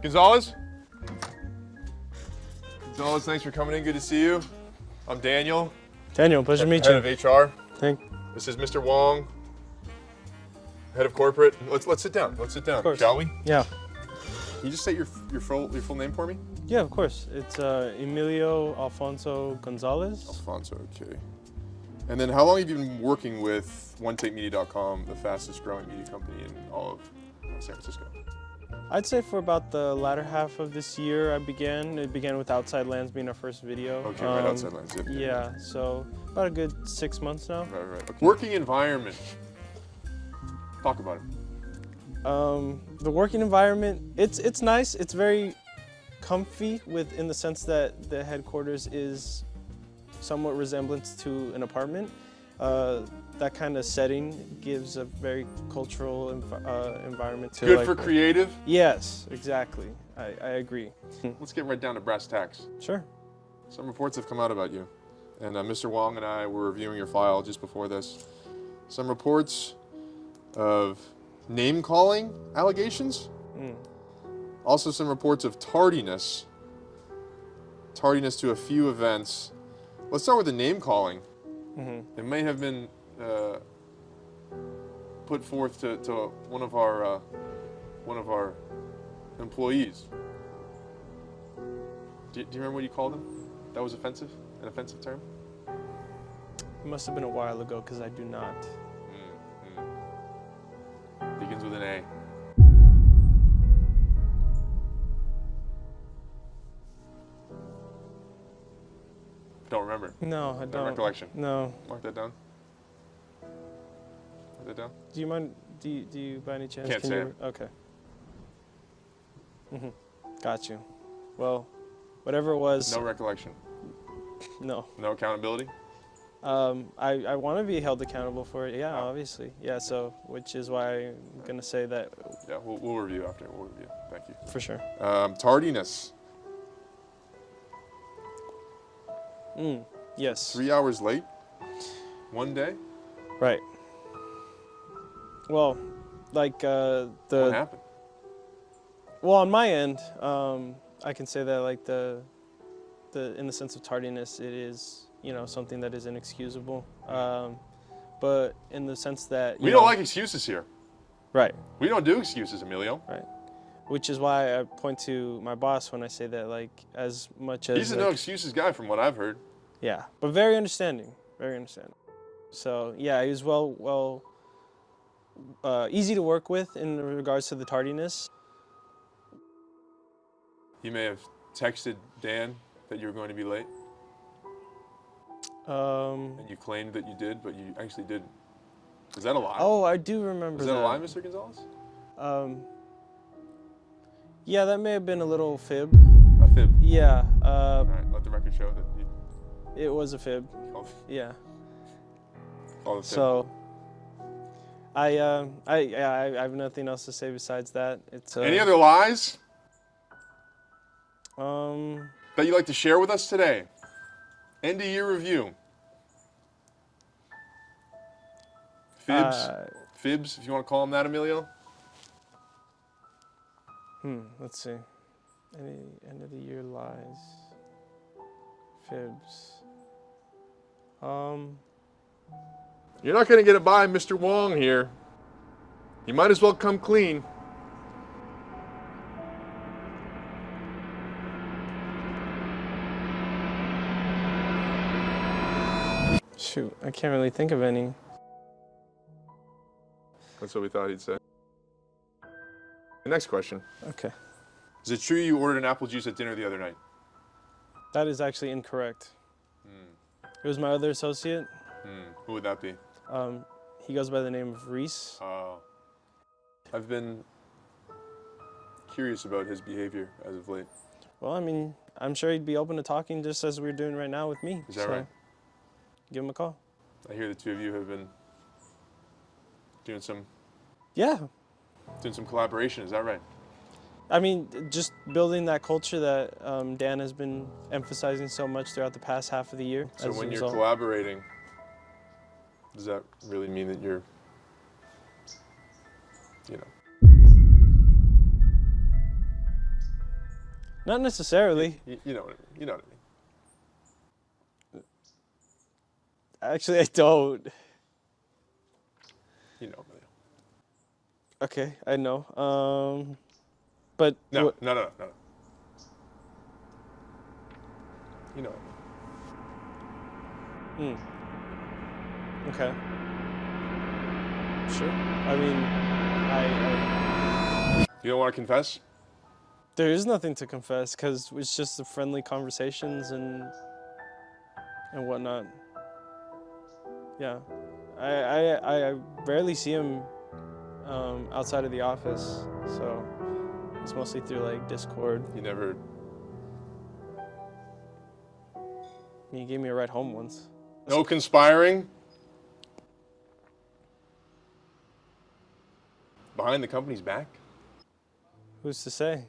Gonzalez? Gonzalez, thanks for coming in. Good to see you. I'm Daniel. Daniel, pleasure to meet you. Head of HR. Thank. This is Mr. Wong, head of corporate. Let's sit down. Let's sit down, shall we? Yeah. Can you just say your full name for me? Yeah, of course. It's Emilio Alfonso Gonzalez. Alfonso, okay. And then how long have you been working with OneTakeMedia.com, the fastest growing media company in all of San Francisco? I'd say for about the latter half of this year It began with Outside Lands being our first video. Okay, right, Outside Lands, yep. Yeah, so about a good 6 months now. Right. Okay. Working environment. Talk about it. The working environment, it's nice. It's very comfy in the sense that the headquarters is somewhat resemblance to an apartment. That kind of setting gives a very cultural environment to Good for creative? Yes, exactly. I agree. Let's get right down to brass tacks. Sure. Some reports have come out about you. And Mr. Wong and I were reviewing your file just before this. Some reports of name-calling allegations. Also some reports of tardiness to a few events. Let's start with the name-calling. It may have been put forth to one of our employees. Do you remember what you called him? That was offensive? An offensive term? It must have been a while ago because I do not. Begins with an A. Don't remember? No, I don't. No recollection? No. Mark that down. Mark that down. Do you mind? Do you by any chance? Can't say it. Okay. Got you. Well, whatever it was. No recollection. No. No accountability. I want to be held accountable for it. Yeah, obviously. Yeah. So, which is why I'm gonna say that. Yeah, we'll review after. We'll review. Thank you. For sure. Tardiness. Yes. 3 hours late. One day. Right. Well, like What happened? Well, on my end, I can say that like the in the sense of tardiness, it is something that is inexcusable. But in the sense that we don't like excuses here. Right. We don't do excuses, Emilio. Right. Which is why I point to my boss when I say that, like, as much as he's a no excuses guy, from what I've heard. Yeah, but very understanding. Very understanding. So yeah, he was easy to work with in regards to the tardiness. You may have texted Dan that you were going to be late. And you claimed that you did, but you actually didn't. Is that a lie? Oh, I do remember that. Is that a lie, Mr. Gonzalez? Yeah, that may have been a little fib. A fib? Yeah. All right, let the record show that you... It was a fib. Yeah. Call it a fib. So, I have nothing else to say besides that. It's Any other lies that you'd like to share with us today? End of year review. Fibs? Fibs, if you want to call them that, Emilio? Let's see. Any end of the year lies. Fibs. You're not going to get it by Mr. Wong here. You might as well come clean. Shoot, I can't really think of any. That's what we thought he'd say. The next question. Okay. Is it true you ordered an apple juice at dinner the other night? That is actually incorrect. It was my other associate. Who would that be? He goes by the name of Reese. I've been curious about his behavior as of late. Well, I mean, I'm sure he'd be open to talking just as we're doing right now with me. Is that right? Give him a call. I hear the two of you have been doing some collaboration. Is that right? I mean, just building that culture that Dan has been emphasizing so much throughout the past half of the year. So when you're collaborating, does that really mean that you're, Not necessarily. You know what I mean. You know what I mean. Actually, I don't. You know, Emilio. Okay, I know. But No. You know what I mean. Okay. Sure. I mean, I You don't want to confess? there is nothing to confess because it's just the friendly conversations and whatnot. Yeah, I rarely see him outside of the office, so it's mostly through like Discord. You never. He gave me a ride home once. No conspiring? Behind the company's back? Who's to say?